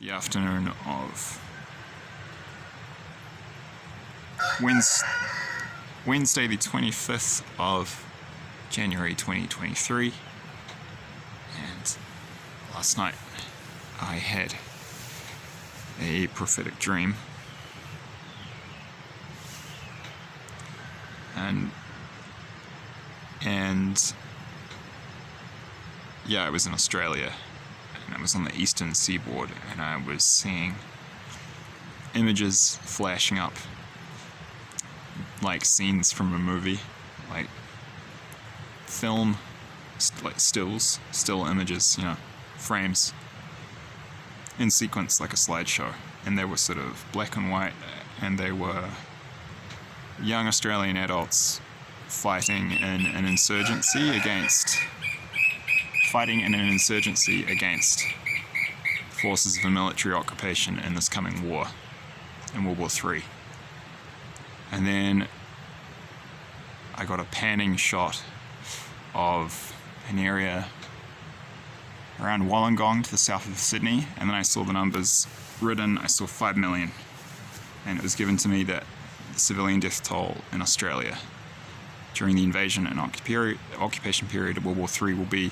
the afternoon of Wednesday the 25th of January 2023, and last night I had a prophetic dream, and yeah, I was in Australia, and I was on the eastern seaboard, and I was seeing images flashing up like scenes from a movie, like film, like still images, frames in sequence, like a slideshow, and they were sort of black and white, and they were young Australian adults fighting in an insurgency against forces of a military occupation in this coming war, in World War III. And then I got a panning shot of an area around Wollongong to the south of Sydney, and then I saw the numbers written. I saw 5 million, and it was given to me that the civilian death toll in Australia during the invasion and occupation period of World War III will be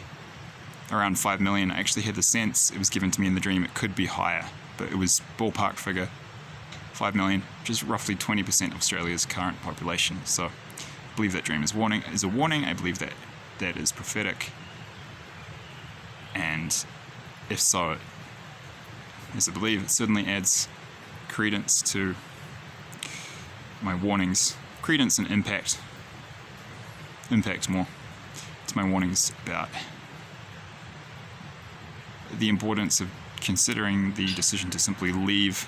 around 5 million. I actually had the sense, it was given to me in the dream, it could be higher, but it was ballpark figure 5 million, which is roughly 20% of Australia's current population. So I believe that dream is a warning. I believe that that is prophetic, and if so, as I believe, it certainly adds credence to my warnings, credence and impact more to my warnings about the importance of considering the decision to simply leave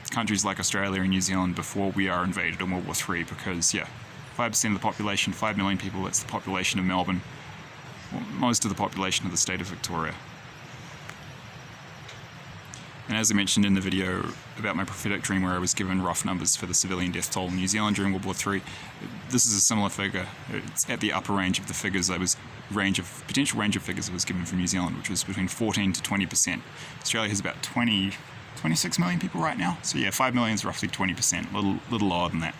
countries like Australia and New Zealand before we are invaded in World War III, because 5% of the population, 5 million people, that's the population of Melbourne, well, most of the population of the state of Victoria. And as I mentioned in the video about my prophetic dream, where I was given rough numbers for the civilian death toll in New Zealand during World War III, this is a similar figure. It's at the upper range of the figures potential range of figures I was given from New Zealand, which was between 14 to 20%. Australia has about 26 million people right now, so 5 million is roughly 20%, little lower than that.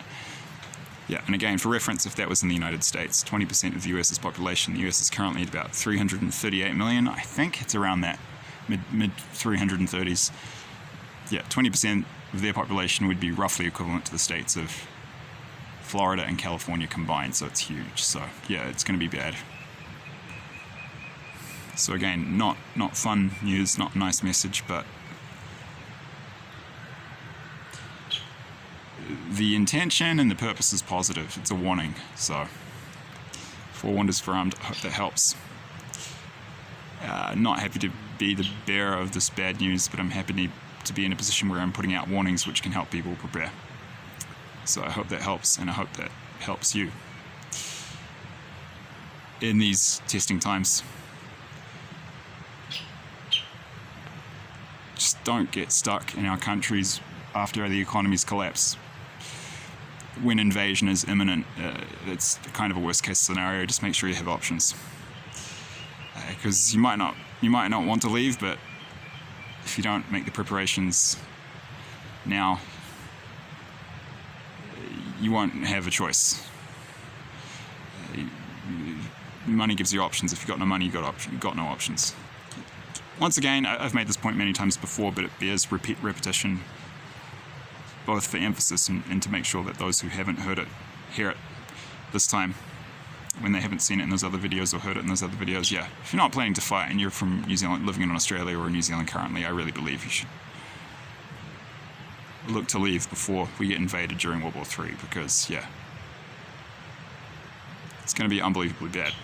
And again, for reference, if that was in the United States, 20% of the US's population, the US is currently at about 338 million, I think it's around that, mid 330s. 20% of their population would be roughly equivalent to the states of Florida and California combined, so it's huge. So it's going to be bad. So again, not fun news, not a nice message, but the intention and the purpose is positive. It's a warning. So, forewarned is forearmed. I hope that helps. Not happy to be the bearer of this bad news, but I'm happy to be in a position where I'm putting out warnings which can help people prepare. So I hope that helps, and I hope that helps you in these testing times. Just don't get stuck in our countries after the economies collapse. When invasion is imminent, it's kind of a worst case scenario. Just make sure you have options, because you might not want to leave, but if you don't make the preparations now, you won't have a choice. Money gives you options. If you've got no money, you've got no options. Once again, I've made this point many times before, but it bears repetition, both for emphasis and to make sure that those who haven't heard it hear it this time, when they haven't seen it in those other videos or heard it in those other videos. If you're not planning to fight and you're from New Zealand, living in Australia or New Zealand currently, I really believe you should look to leave before we get invaded during World War III, because it's going to be unbelievably bad.